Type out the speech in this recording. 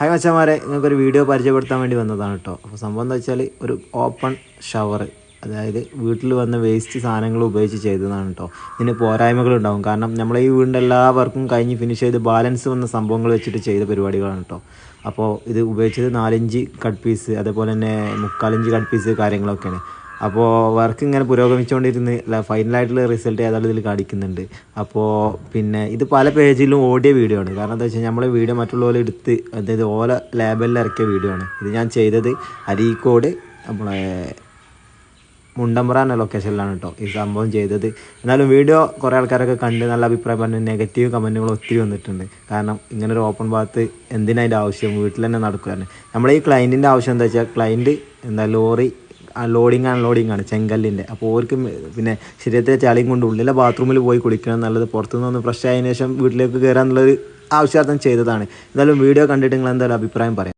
Hi മച്ചന്മാരെ, നിങ്ങൾക്കൊരു video പരിചയപ്പെടുത്താൻ വേണ്ടി വന്നതാണ് കേട്ടോ. അപ്പോൾ സംഭവം എന്താ വെച്ചാൽ ഒരു ഓപ്പൺ ഷവർ, അതായത് വീട്ടിൽ വന്ന വേസ്റ്റ് സാധനങ്ങൾ ഉപയോഗിച്ച് ചെയ്തതാണ് കേട്ടോ. ഇതിന് പോരായ്മകളുണ്ടാവും, കാരണം നമ്മളെ ഈ വീടിൻ്റെ എല്ലാ വർക്കും കഴിഞ്ഞ് ഫിനിഷ് ചെയ്ത് ബാലൻസ് വന്ന സംഭവങ്ങൾ വെച്ചിട്ട് ചെയ്ത പരിപാടികളാണ് കേട്ടോ. അപ്പോൾ ഇത് ഉപയോഗിച്ചത് 4 ഇഞ്ച് കട്ട് പീസ്, അതേപോലെ തന്നെ 3/4 ഇഞ്ച് കട്ട് പീസ് കാര്യങ്ങളൊക്കെയാണ്. അപ്പോൾ വർക്ക് ഇങ്ങനെ പുരോഗമിച്ചുകൊണ്ടിരുന്ന് ഫൈനലായിട്ടുള്ള റിസൾട്ട് ഏതായാലും ഇതിൽ കാണിക്കുന്നുണ്ട്. അപ്പോൾ പിന്നെ ഇത് പല പേജിലും ഓടിയ വീഡിയോ ആണ്. കാരണം എന്താ വെച്ചാൽ നമ്മളെ വീഡിയോ മറ്റുള്ളവരെ എടുത്ത്, അതായത് ഓല ലാബിൽ ഇറക്കിയ വീഡിയോ ആണ്. ഇത് ഞാൻ ചെയ്തത് അരീക്കോട് നമ്മളെ മുണ്ടമ്പ്ര എന്ന ലൊക്കേഷനിലാണ് കേട്ടോ ഈ സംഭവം ചെയ്തത്. എന്നാലും വീഡിയോ കുറേ ആൾക്കാരൊക്കെ കണ്ട് നല്ല അഭിപ്രായം പറഞ്ഞു. നെഗറ്റീവ് കമൻറ്റുകൾ ഒത്തിരി വന്നിട്ടുണ്ട്. കാരണം ഇങ്ങനൊരു ഓപ്പൺ ഭാഗത്ത് എന്തിനതിൻ്റെ ആവശ്യം, വീട്ടിൽ തന്നെ നടക്കുകയാണ്. നമ്മളെ ഈ ക്ലയൻറ്റിൻ്റെ ആവശ്യം എന്താ വെച്ചാൽ, ക്ലയൻറ്റ് ലോറി ലോഡിങ് അൺലോഡിങ് ആണ് ചെങ്കല്ലിൻ്റെ. അപ്പോൾ ഓർക്ക് പിന്നെ ശരീരത്തിലെ ചളിയും കൊണ്ട് ഉള്ളിലെ ബാത്റൂമിൽ പോയി കുളിക്കണം എന്നുള്ളത്, പുറത്തുനിന്ന് ഒന്ന് ഫ്രഷ് ആയതിനു ശേഷം വീട്ടിലേക്ക് കയറാൻ എന്നുള്ളൊരു ആവശ്യാർത്ഥം ചെയ്തതാണ്. എന്തായാലും വീഡിയോ കണ്ടിട്ട് നിങ്ങൾ എന്തായാലും അഭിപ്രായം പറയാം.